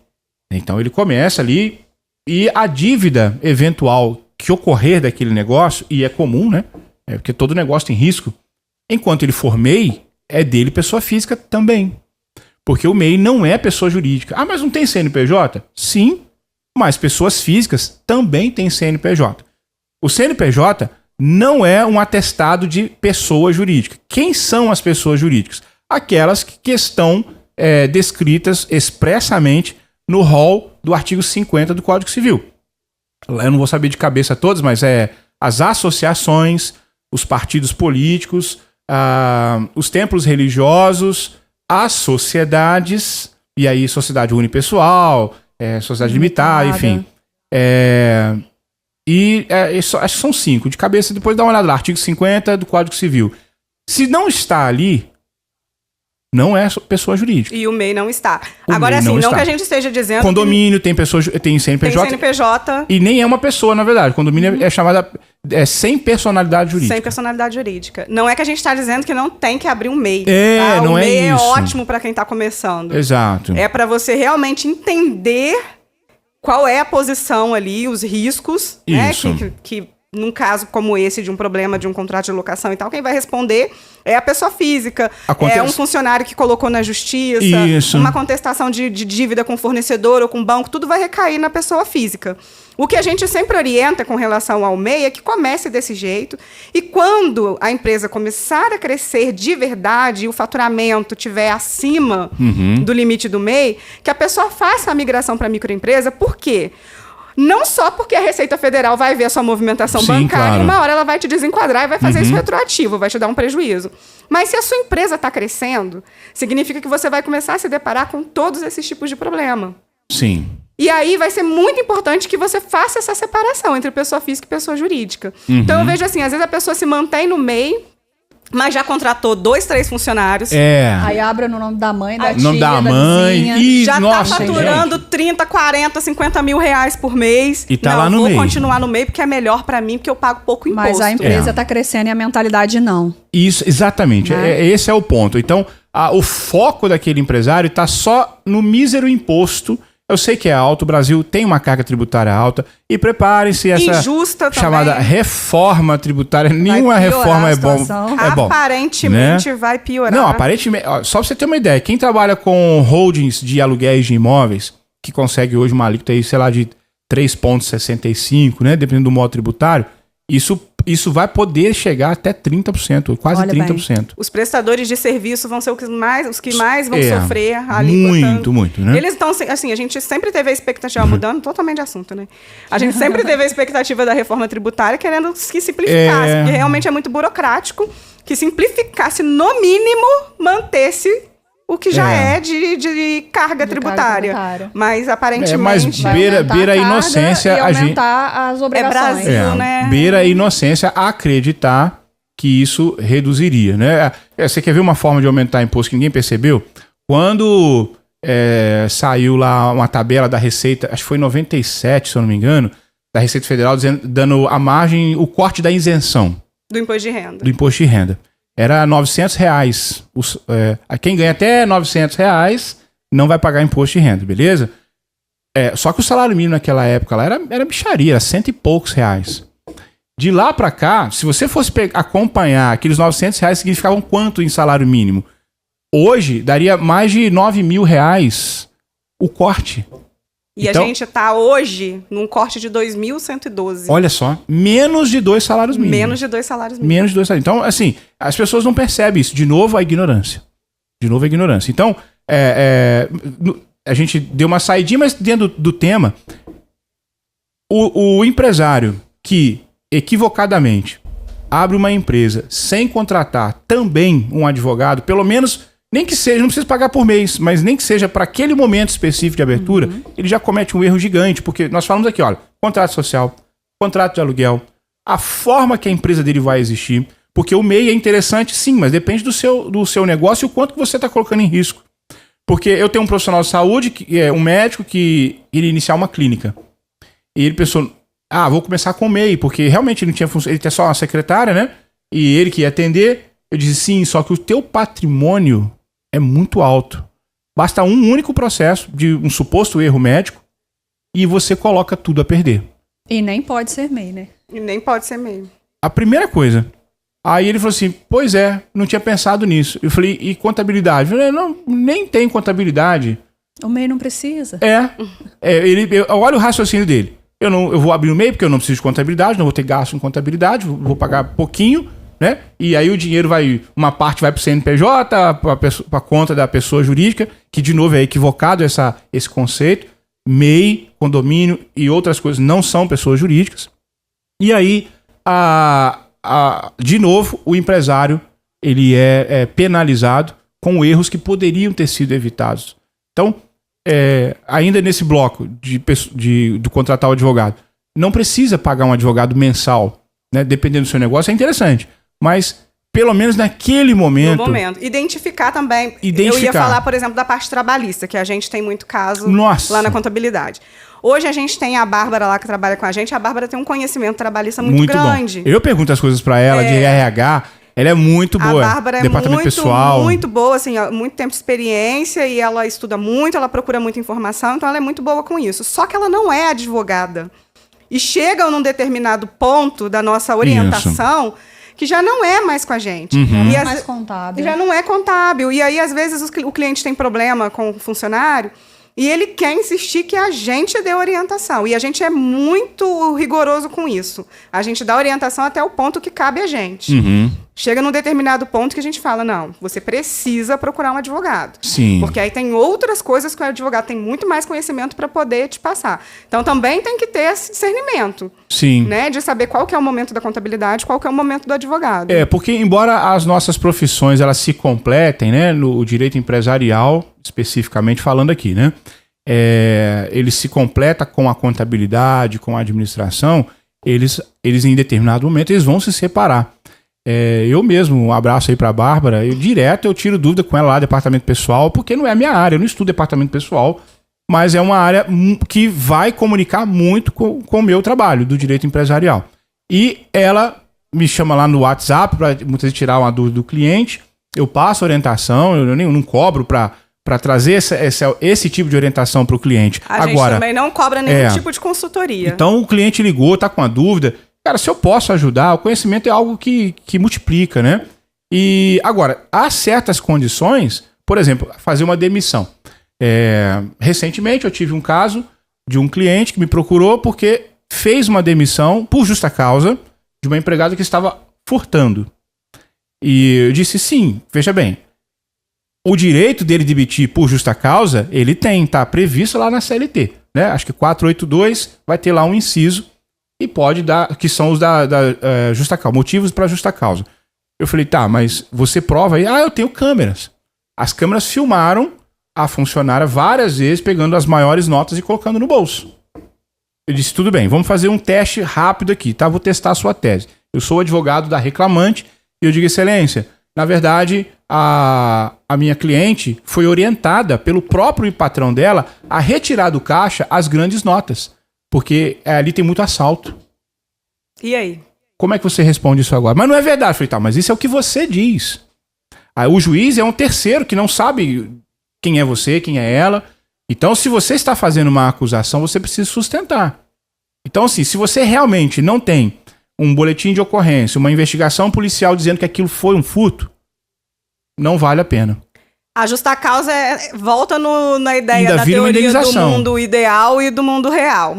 Então ele começa ali e a dívida eventual que ocorrer daquele negócio, e é comum, né, porque todo negócio tem risco, enquanto ele for MEI, é dele pessoa física também. Porque o MEI não é pessoa jurídica. Ah, mas não tem CNPJ? Sim, mas pessoas físicas também têm CNPJ. O CNPJ não é um atestado de pessoa jurídica. Quem são as pessoas jurídicas? Aquelas que estão descritas expressamente no rol do artigo 50 do Código Civil. eu não vou saber de cabeça todas, mas as associações, os partidos políticos, os templos religiosos, as sociedades, e aí sociedade unipessoal, sociedade limitada, enfim. Acho que são 5 de cabeça, depois dá uma olhada lá, artigo 50 do Código Civil. Se não está ali, não é pessoa jurídica. E o MEI não está. Agora, assim, não que a gente esteja dizendo... Condomínio, tem CNPJ. Tem CNPJ. E nem é uma pessoa, na verdade. Condomínio é chamada... sem personalidade jurídica. Sem personalidade jurídica. Não é que a gente está dizendo que não tem que abrir um MEI. Tá? Não o MEI é isso. É ótimo para quem está começando. Exato. É para você realmente entender qual é a posição ali, os riscos, isso. Né? Que num caso como esse, de um problema de um contrato de locação e tal, quem vai responder é a pessoa física. É um funcionário que colocou na justiça, isso. Uma contestação de dívida com fornecedor ou com banco, tudo vai recair na pessoa física. O que a gente sempre orienta com relação ao MEI é que comece desse jeito, e quando a empresa começar a crescer de verdade e o faturamento estiver acima do limite do MEI, que a pessoa faça a migração para a microempresa. Por quê? Não só porque a Receita Federal vai ver a sua movimentação bancária, claro. Uma hora ela vai te desenquadrar e vai fazer isso retroativo, vai te dar um prejuízo. Mas se a sua empresa está crescendo, significa que você vai começar a se deparar com todos esses tipos de problema. Sim. E aí vai ser muito importante que você faça essa separação entre pessoa física e pessoa jurídica. Então eu vejo assim, às vezes a pessoa se mantém no MEI, mas já contratou 2, 3 funcionários. Aí abre no nome da mãe, da tia, nome da mãe. E já tá faturando 30, 40, 50 mil reais por mês. E tá lá no MEI. Vou continuar no MEI porque é melhor pra mim, porque eu pago pouco imposto. Mas a empresa tá crescendo e a mentalidade não. Isso, exatamente. Esse é o ponto. Então, o foco daquele empresário tá só no mísero imposto. Eu sei que é alto, o Brasil tem uma carga tributária alta, e preparem-se essa injusta chamada também. Reforma tributária. Nenhuma reforma é bom. Aparentemente vai piorar. Não, aparentemente, só pra você ter uma ideia, quem trabalha com holdings de aluguéis de imóveis, que consegue hoje uma alíquota aí, sei lá, de 3,65, né, dependendo do modo tributário, isso vai poder chegar até 30%, quase 30%. Bem. Os prestadores de serviço vão ser os que mais vão sofrer a alíquota. Muito, né? Eles estão, assim, a gente sempre teve a expectativa, mudando totalmente de assunto, né? A gente sempre teve a expectativa da reforma tributária, querendo que simplificasse, porque realmente é muito burocrático, que simplificasse, no mínimo, mantesse o que já é de carga tributária. Mas aparentemente... Mas beira a inocência... E aumentar as obrigações. Brasil, né? Beira a inocência acreditar que isso reduziria, né? Você quer ver uma forma de aumentar imposto que ninguém percebeu? Quando saiu lá uma tabela da Receita, acho que foi em 97, se eu não me engano, da Receita Federal, dando a margem, o corte da isenção. Do imposto de renda. Do imposto de renda. Era R$900. Quem ganha até R$900 não vai pagar imposto de renda, beleza? Só que o salário mínimo naquela época lá era bicharia, era R$100 e poucos reais. De lá pra cá, se você fosse acompanhar, aqueles R$900 significavam quanto em salário mínimo? Hoje, daria mais de R$9 mil o corte. E então, a gente tá hoje num corte de 2.112. Olha só, menos de 2 salários mínimos. Menos de 2 salários mínimos. Menos de 2 salários. Então, assim, as pessoas não percebem isso. De novo, a ignorância. Então, a gente deu uma saidinha, mas dentro do tema, o empresário que, equivocadamente, abre uma empresa sem contratar também um advogado, pelo menos... Nem que seja, não precisa pagar por mês, mas nem que seja para aquele momento específico de abertura, ele já comete um erro gigante, porque nós falamos aqui, olha, contrato social, contrato de aluguel, a forma que a empresa dele vai existir, porque o MEI é interessante sim, mas depende do seu negócio e o quanto que você está colocando em risco. Porque eu tenho um profissional de saúde, um médico que iria iniciar uma clínica, e ele pensou, vou começar com o MEI, porque realmente ele não tinha função, ele tinha só uma secretária, né, e ele que ia atender. Eu disse, sim, só que o teu patrimônio é muito alto. Basta um único processo de um suposto erro médico e você coloca tudo a perder. E nem pode ser MEI, né? E nem pode ser MEI. A primeira coisa. Aí ele falou assim, pois não tinha pensado nisso. Eu falei, e contabilidade? Eu falei, não, nem tem contabilidade. O MEI não precisa. Olha o raciocínio dele. Eu vou abrir o MEI porque eu não preciso de contabilidade, não vou ter gasto em contabilidade, vou pagar pouquinho, né? E aí o dinheiro uma parte vai para o CNPJ, para a conta da pessoa jurídica, que de novo é equivocado esse conceito. MEI, condomínio e outras coisas não são pessoas jurídicas. E aí, de novo, o empresário ele é penalizado com erros que poderiam ter sido evitados. Então, ainda nesse bloco do contratar o advogado, não precisa pagar um advogado mensal, né? Dependendo do seu negócio, é interessante. Mas, pelo menos naquele momento... No momento. Identificar também. Eu ia falar, por exemplo, da parte trabalhista, que a gente tem muito caso lá na contabilidade. Hoje a gente tem a Bárbara lá que trabalha com a gente. A Bárbara tem um conhecimento trabalhista muito grande. Bom. Eu pergunto as coisas para ela, de RH... Ela é muito boa. A Bárbara departamento pessoal. Muito boa, assim, muito tempo de experiência e ela estuda muito, ela procura muita informação, então ela é muito boa com isso. Só que ela não é advogada. E chega num determinado ponto da nossa orientação que já não é mais com a gente. Não é mais contábil. Já não é contábil. E aí, às vezes, o cliente tem problema com o funcionário e ele quer insistir que a gente dê orientação. E a gente é muito rigoroso com isso. A gente dá orientação até o ponto que cabe a gente. Chega num determinado ponto que a gente fala, não, você precisa procurar um advogado. Sim. Porque aí tem outras coisas que o advogado tem muito mais conhecimento para poder te passar. Então, também tem que ter esse discernimento. Sim. Né, de saber qual que é o momento da contabilidade, qual que é o momento do advogado. Porque embora as nossas profissões elas se completem, né, no direito empresarial, especificamente falando aqui, né, ele se completa com a contabilidade, com a administração, eles em determinado momento eles vão se separar. Eu mesmo, um abraço aí pra Bárbara, eu tiro dúvida com ela lá, departamento pessoal, porque não é a minha área, eu não estudo departamento pessoal, mas é uma área que vai comunicar muito com o meu trabalho, do direito empresarial. E ela me chama lá no WhatsApp para muitas vezes tirar uma dúvida do cliente, eu passo orientação, eu não cobro para trazer esse tipo de orientação para o cliente. A gente também não cobra nenhum tipo de consultoria. Então o cliente ligou, tá com uma dúvida. Cara, se eu posso ajudar, o conhecimento é algo que multiplica, né? E agora, há certas condições, por exemplo, fazer uma demissão. Recentemente eu tive um caso de um cliente que me procurou porque fez uma demissão por justa causa de uma empregada que estava furtando. E eu disse, sim, veja bem, o direito dele demitir por justa causa, ele tá previsto lá na CLT, né? Acho que 482 vai ter lá um inciso e pode dar, que são os da justa causa, motivos para justa causa. Eu falei, tá, mas você prova aí? Eu tenho câmeras. As câmeras filmaram a funcionária várias vezes pegando as maiores notas e colocando no bolso. Eu disse, tudo bem, vamos fazer um teste rápido aqui, tá? Vou testar a sua tese. Eu sou advogado da reclamante e eu digo, excelência, na verdade, a minha cliente foi orientada pelo próprio patrão dela a retirar do caixa as grandes notas, porque ali tem muito assalto. E aí? Como é que você responde isso agora? Mas não é verdade. Eu falei, tá, mas isso é o que você diz. Aí, o juiz é um terceiro que não sabe quem é você, quem é ela. Então, se você está fazendo uma acusação, você precisa sustentar. Então, assim, se você realmente não tem um boletim de ocorrência, uma investigação policial dizendo que aquilo foi um furto, não vale a pena. A justa causa volta na ideia da teoria do mundo ideal e do mundo real.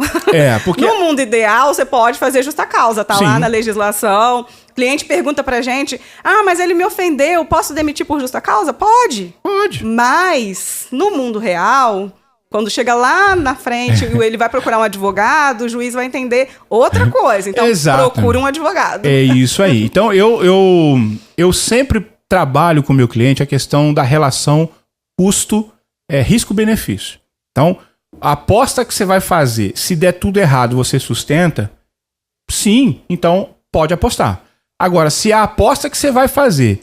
Porque... No mundo ideal, você pode fazer justa causa, tá? Sim. Lá na legislação. O cliente pergunta pra gente, mas ele me ofendeu, posso demitir por justa causa? Pode. Pode. Mas, no mundo real, quando chega lá na frente e ele vai procurar um advogado, o juiz vai entender outra coisa. Então, procura um advogado. É isso aí. Então, eu sempre trabalho com o meu cliente a questão da relação custo, risco-benefício. Então, a aposta que você vai fazer, se der tudo errado, você sustenta? Sim, então pode apostar. Agora, se a aposta que você vai fazer,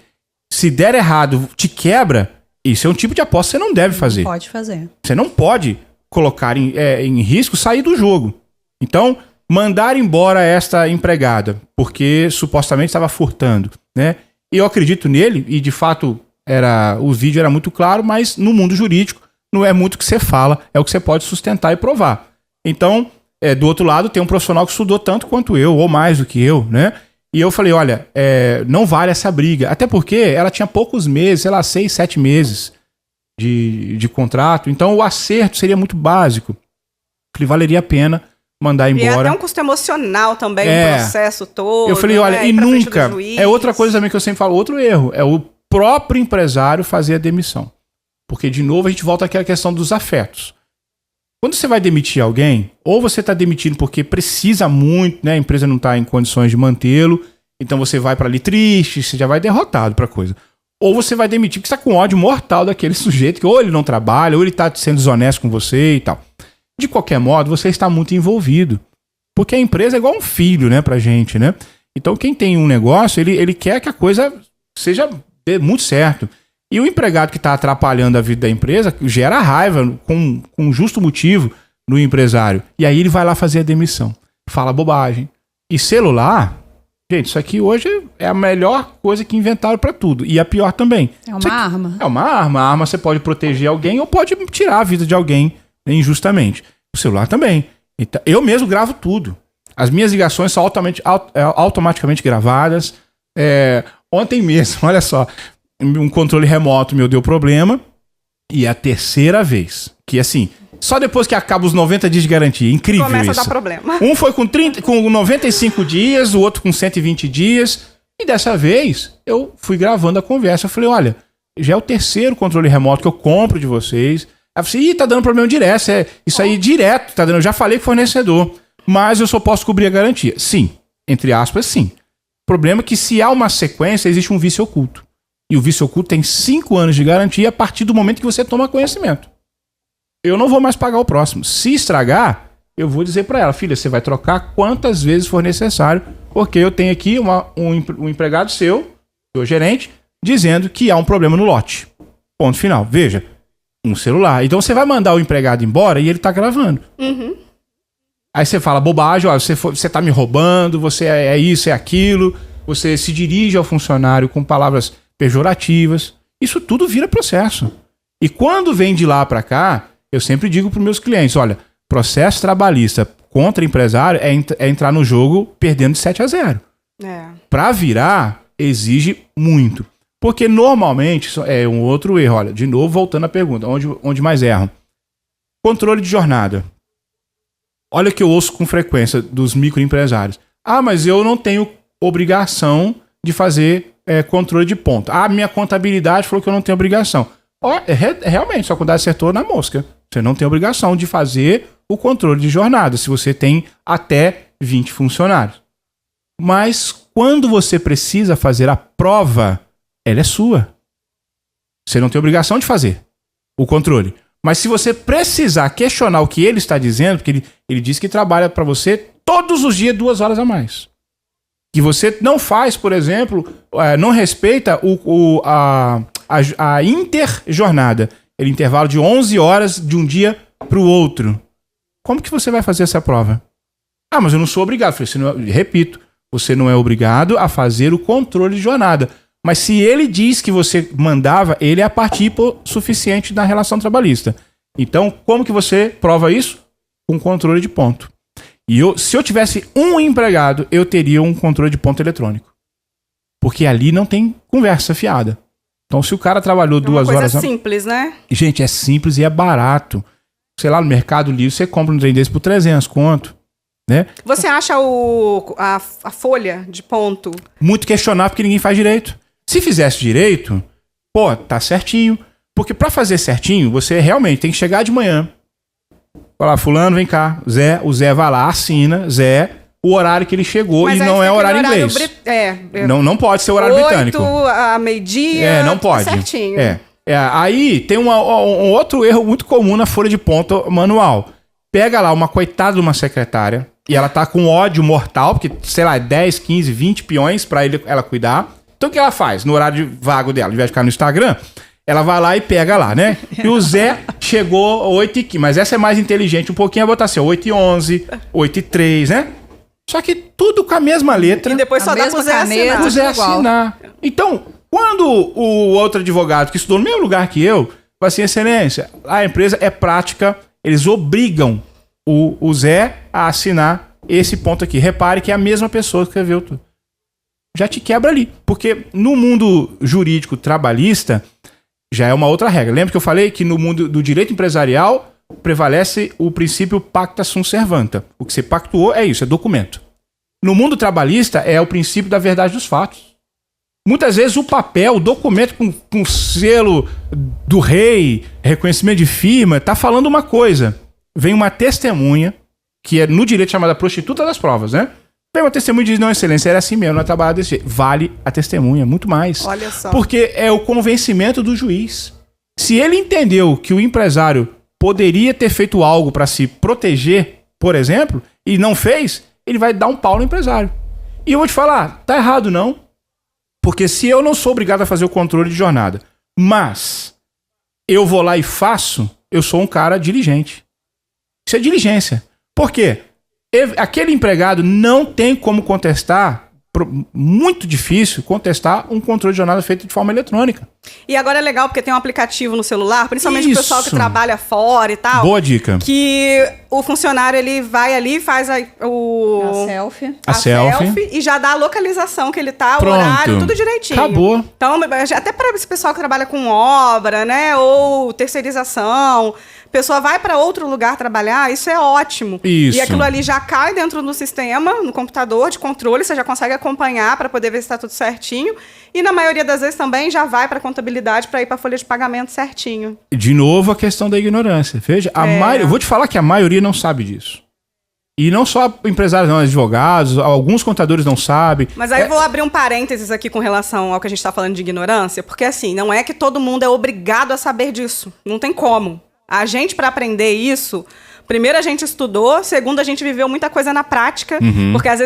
se der errado, te quebra, isso é um tipo de aposta que você não deve fazer. Não pode fazer. Você não pode colocar em risco sair do jogo. Então, mandar embora esta empregada, porque supostamente estava furtando, né? E eu acredito nele, e de fato o vídeo era muito claro, mas no mundo jurídico não é muito o que você fala, é o que você pode sustentar e provar. Então, do outro lado, tem um profissional que estudou tanto quanto eu, ou mais do que eu, né? E eu falei, olha, não vale essa briga. Até porque ela tinha poucos meses, sei lá, 6, 7 meses de contrato. Então, o acerto seria muito básico. Falei, valeria a pena mandar embora. E até um custo emocional também, o processo todo. Eu falei, olha, e nunca... É outra coisa também que eu sempre falo, outro erro. É o próprio empresário fazer a demissão. Porque, de novo, a gente volta àquela questão dos afetos. Quando você vai demitir alguém, ou você está demitindo porque precisa muito, né? A empresa não está em condições de mantê-lo, então você vai para ali triste, você já vai derrotado para a coisa. Ou você vai demitir porque você está com ódio mortal daquele sujeito, que ou ele não trabalha, ou ele está sendo desonesto com você e tal. De qualquer modo, você está muito envolvido. Porque a empresa é igual um filho, né, pra gente, né? Então, quem tem um negócio, ele quer que a coisa seja muito certo. E o empregado que está atrapalhando a vida da empresa gera raiva com justo motivo no empresário. E aí ele vai lá fazer a demissão. Fala bobagem. E celular... Gente, isso aqui hoje é a melhor coisa que inventaram pra tudo. E a pior também. É uma arma. É uma arma. A arma você pode proteger alguém ou pode tirar a vida de alguém injustamente. O celular também. Então, eu mesmo gravo tudo. As minhas ligações são automaticamente gravadas. Ontem mesmo, olha só. Um controle remoto meu deu problema. E é a terceira vez. Que assim... Só depois que acaba os 90 dias de garantia. Incrível isso. Começa a dar problema. Um foi com 95 dias, o outro com 120 dias. E dessa vez, eu fui gravando a conversa. Eu falei, olha, já é o terceiro controle remoto que eu compro de vocês. Aí eu falei, tá dando problema direto. Isso aí direto tá dando. Eu já falei com o fornecedor. Mas eu só posso cobrir a garantia. Sim. Entre aspas, sim. O problema é que se há uma sequência, existe um vício oculto. E o vício oculto tem 5 anos de garantia a partir do momento que você toma conhecimento. Eu não vou mais pagar o próximo. Se estragar, eu vou dizer para ela, filha, você vai trocar quantas vezes for necessário, porque eu tenho aqui um empregado seu gerente, dizendo que há um problema no lote. Ponto final. Veja, um celular. Então você vai mandar o empregado embora e ele tá gravando. Uhum. Aí você fala bobagem, ó, você tá me roubando, você é isso, é aquilo, você se dirige ao funcionário com palavras pejorativas. Isso tudo vira processo. E quando vem de lá para cá, eu sempre digo para os meus clientes, olha, processo trabalhista contra empresário é entrar no jogo perdendo de 7-0. Para virar, exige muito. Porque normalmente, é um outro erro, olha, de novo voltando à pergunta, onde mais erram? Controle de jornada. Olha o que eu ouço com frequência dos microempresários. Ah, mas eu não tenho obrigação de fazer controle de ponto. Ah, minha contabilidade falou que eu não tenho obrigação. Realmente, sua contabilidade acertou na mosca. Você não tem obrigação de fazer o controle de jornada, se você tem até 20 funcionários. Mas quando você precisa fazer a prova, ela é sua. Você não tem obrigação de fazer o controle. Mas se você precisar questionar o que ele está dizendo, porque ele diz que trabalha para você todos os dias 2 horas a mais. Que você não faz, por exemplo, não respeita a interjornada. Aquele intervalo de 11 horas de um dia para o outro. Como que você vai fazer essa prova? Ah, mas eu não sou obrigado. Eu falei, repito, você não é obrigado a fazer o controle de jornada. Mas se ele diz que você mandava, ele é a partícula suficiente da relação trabalhista. Então, como que você prova isso? Com controle de ponto. E se eu tivesse um empregado, eu teria um controle de ponto eletrônico. Porque ali não tem conversa fiada. Então, se o cara trabalhou 2 horas... É uma coisa simples, né? Gente, é simples e é barato. Sei lá, no Mercado Livre, você compra um trem desse por 300 conto. Né? Você acha a folha de ponto? Muito questionável porque ninguém faz direito. Se fizesse direito, pô, tá certinho. Porque pra fazer certinho, você realmente tem que chegar de manhã. Falar, fulano, vem cá. O Zé vai lá, assina, Zé, o horário que ele chegou. Mas e não é horário inglês. Não pode ser horário britânico. 8 a meio-dia. Não pode. Certinho. Aí tem um outro erro muito comum na folha de ponto manual. Pega lá uma coitada de uma secretária e ela tá com ódio mortal, porque, sei lá, 10, 15, 20 peões pra ela cuidar. Então o que ela faz no horário vago dela? Ao invés de ficar no Instagram, ela vai lá e pega lá, né? E o Zé chegou 8h15, mas essa é mais inteligente um pouquinho, vai botar assim, 8h11, 8h03, né? Só que tudo com a mesma letra. E depois só dá pro Zé assinar. O Zé assinar. Então, quando o outro advogado que estudou no mesmo lugar que eu, fala assim, excelência, a empresa é prática, eles obrigam o Zé a assinar esse ponto aqui. Repare que é a mesma pessoa que escreveu tudo. Já te quebra ali. Porque no mundo jurídico trabalhista, já é uma outra regra. Lembra que eu falei que no mundo do direito empresarial prevalece o princípio pacta sunt servanda. O que você pactuou é isso, é documento. No mundo trabalhista é o princípio da verdade dos fatos. Muitas vezes o papel, o documento com selo do rei, reconhecimento de firma, está falando uma coisa. vem uma testemunha, que é no direito chamada prostituta das provas, né? Vem uma testemunha e diz, não, excelência, era assim mesmo, não é trabalhar desse jeito. Vale a testemunha, muito mais. Olha só. Porque é o convencimento do juiz. Se ele entendeu que o empresário poderia ter feito algo para se proteger, por exemplo, e não fez, ele vai dar um pau no empresário. E eu vou te falar, tá errado não. Porque se eu não sou obrigado a fazer o controle de jornada, mas eu vou lá e faço, eu sou um cara diligente. Isso é diligência. Por quê? Aquele empregado não tem como contestar, muito difícil contestar um controle de jornada feito de forma eletrônica. E agora é legal porque tem um aplicativo no celular, principalmente o pessoal que Isso. trabalha fora e tal. Boa dica. Que o funcionário, ele vai ali, faz A selfie. A selfie. e já dá a localização que ele tá, Pronto. o horário, tudo direitinho. Acabou. Então, até para esse pessoal que trabalha com obra, né, ou terceirização, a pessoa vai para outro lugar trabalhar, isso é ótimo. Isso. E aquilo ali já cai dentro do sistema, no computador de controle, você já consegue acompanhar para poder ver se está tudo certinho. E na maioria das vezes também já vai para a contabilidade para ir para a folha de pagamento certinho. De novo a questão da ignorância. Veja, eu vou te falar que a maioria não sabe disso. E não só empresários, não, advogados, alguns contadores não sabem. Mas aí eu vou abrir um parênteses aqui com relação ao que a gente está falando de ignorância, porque assim, não é que todo mundo é obrigado a saber disso. Não tem como. A gente, para aprender isso, primeiro a gente estudou, segundo a gente viveu muita coisa na prática, porque às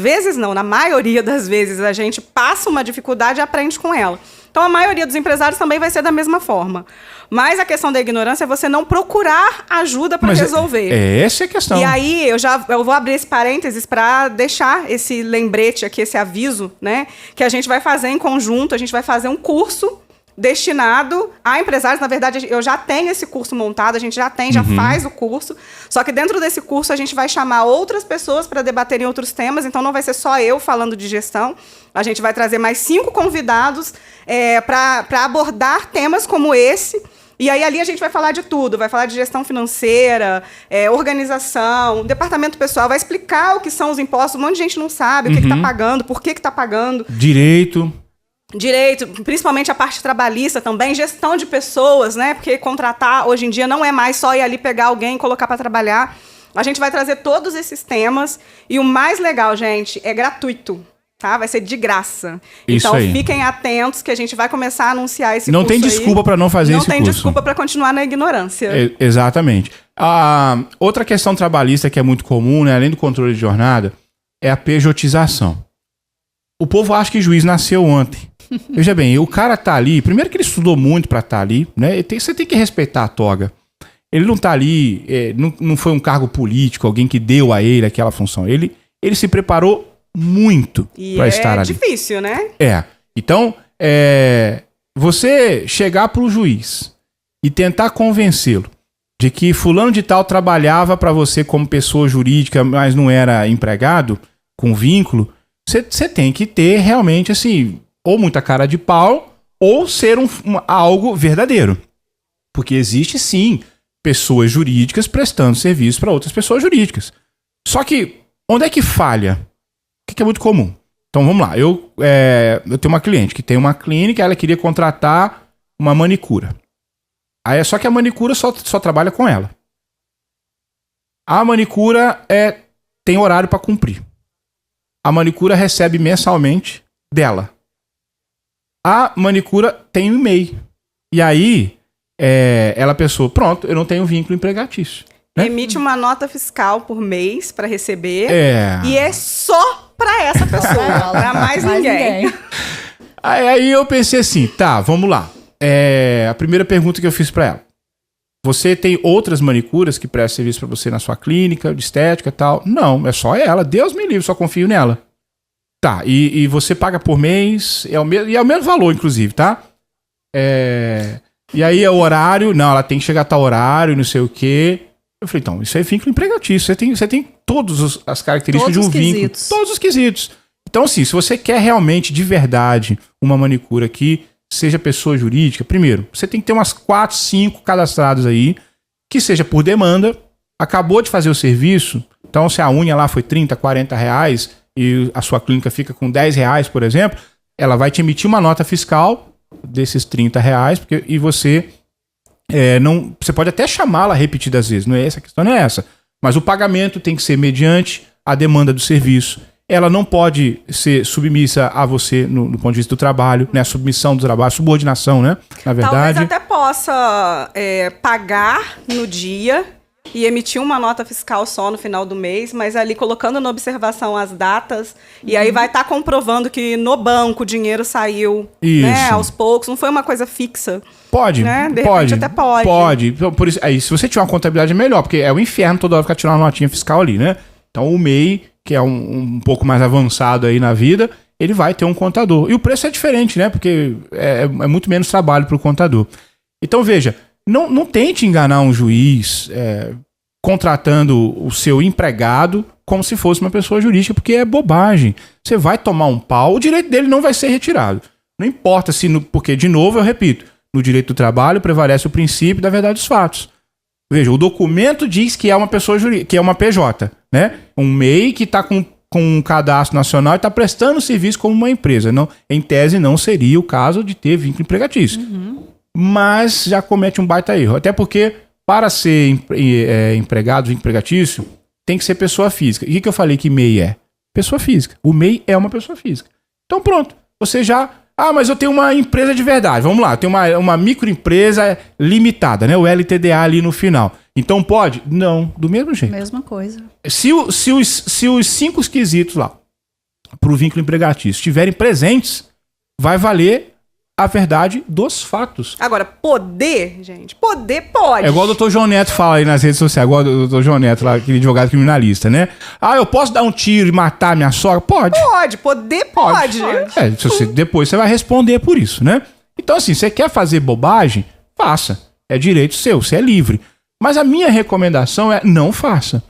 vezes não, na maioria das vezes a gente passa uma dificuldade e aprende com ela. Então a maioria dos empresários também vai ser da mesma forma. Mas a questão da ignorância é você não procurar ajuda para resolver. Essa é a questão. E aí eu vou abrir esse parênteses para deixar esse lembrete aqui, esse aviso, né, que a gente vai fazer em conjunto, a gente vai fazer um curso destinado a empresários. Na verdade, eu já tenho esse curso montado, a gente já faz o curso. Só que dentro desse curso a gente vai chamar outras pessoas para debaterem outros temas, então não vai ser só eu falando de gestão. A gente vai trazer mais 5 convidados para abordar temas como esse. E aí ali a gente vai falar de tudo, vai falar de gestão financeira, organização, departamento pessoal, vai explicar o que são os impostos, um monte de gente não sabe o que está pagando, por que está pagando. Direito, principalmente a parte trabalhista também, gestão de pessoas, né? Porque contratar hoje em dia não é mais só ir ali pegar alguém e colocar para trabalhar. A gente vai trazer todos esses temas e o mais legal, gente, é gratuito, tá? Vai ser de graça. Isso então aí. Fiquem atentos que a gente vai começar a anunciar esse não curso tem desculpa para não fazer esse curso. Não tem desculpa para continuar na ignorância. Exatamente. Outra questão trabalhista que é muito comum, né, além do controle de jornada, é a pejotização. O povo acha que juiz nasceu ontem. Veja bem, o cara tá ali, primeiro que ele estudou muito para estar ali, né? Você tem que respeitar a toga. Ele não tá ali, não foi um cargo político, alguém que deu a ele aquela função. Ele se preparou muito para estar ali. É difícil, né? Então, você chegar pro juiz e tentar convencê-lo de que fulano de tal trabalhava para você como pessoa jurídica, mas não era empregado, com vínculo, você tem que ter realmente, assim, ou muita cara de pau, ou ser algo verdadeiro. Porque existe, sim, pessoas jurídicas prestando serviço para outras pessoas jurídicas. Só que, onde é que falha? O que é muito comum? Então, vamos lá. Eu tenho uma cliente que tem uma clínica, ela queria contratar uma manicura. Aí, só que a manicura só trabalha com ela. A manicura tem horário para cumprir. A manicura recebe mensalmente dela. A manicura tem um e-mail. E aí, ela pensou, pronto, eu não tenho vínculo empregatício. Né? Emite uma nota fiscal por mês para receber. E é só para essa pessoa, para mais ninguém. Aí eu pensei assim, tá, vamos lá. A primeira pergunta que eu fiz para ela. Você tem outras manicuras que prestam serviço para você na sua clínica, de estética e tal? Não, é só ela. Deus me livre, só confio nela. Tá, e você paga por mês, é o mesmo valor, inclusive, tá? E aí é o horário, não, ela tem que chegar a tal horário, não sei o quê. Eu falei, então, isso é vínculo empregatício, você tem todas as características de um vínculo. Todos os quesitos. Então, assim, se você quer realmente, de verdade, uma manicura que seja pessoa jurídica, primeiro, você tem que ter umas 4, 5 cadastrados aí, que seja por demanda, acabou de fazer o serviço, então se a unha lá foi 30, 40 reais e a sua clínica fica com 10 reais, por exemplo, ela vai te emitir uma nota fiscal desses 30 reais e você você pode até chamá-la repetidas vezes, não é essa, a questão não é essa. Mas o pagamento tem que ser mediante a demanda do serviço. Ela não pode ser submissa a você no ponto de vista do trabalho, né? A submissão do trabalho, subordinação, né? Na verdade. Talvez até possa pagar no dia e emitir uma nota fiscal só no final do mês, mas ali colocando na observação as datas, e aí vai estar comprovando que no banco o dinheiro saiu, né, aos poucos, não foi uma coisa fixa. Pode, né? De pode. repente até pode. Pode. Então, por isso, aí, se você tiver uma contabilidade é melhor, porque é o inferno toda hora ficar tirando uma notinha fiscal ali, né? Então o MEI, que é um pouco mais avançado aí na vida, ele vai ter um contador. E o preço é diferente, né? Porque é muito menos trabalho para o contador. Então, veja, não tente enganar um juiz contratando o seu empregado como se fosse uma pessoa jurídica, porque é bobagem. Você vai tomar um pau, o direito dele não vai ser retirado. Não importa se... Porque, de novo, eu repito, no direito do trabalho prevalece o princípio da verdade dos fatos. Veja, o documento diz que é uma pessoa jurídica, que é uma PJ, né? Um MEI que está com um cadastro nacional e está prestando serviço como uma empresa. Não, em tese, não seria o caso de ter vínculo empregatício. Mas já comete um baita erro. Até porque, para ser empregado, vínculo empregatício, tem que ser pessoa física. E o que eu falei que MEI é? Pessoa física. O MEI é uma pessoa física. Então pronto, você já... Ah, mas eu tenho uma empresa de verdade. Vamos lá, eu tenho uma microempresa limitada, né? O LTDA ali no final. Então pode? Não, do mesmo jeito. Mesma coisa. Se os 5 quesitos lá para o vínculo empregatício estiverem presentes, vai valer a verdade dos fatos. Agora, poder, gente, poder pode. É igual o Dr. João Neto fala aí nas redes sociais, igual o Dr. João Neto, lá, aquele advogado criminalista, né? Ah, eu posso dar um tiro e matar minha sogra? Pode. Pode, poder pode. Depois você vai responder por isso, né? Então, assim, você quer fazer bobagem? Faça. É direito seu, você é livre. Mas a minha recomendação é não faça.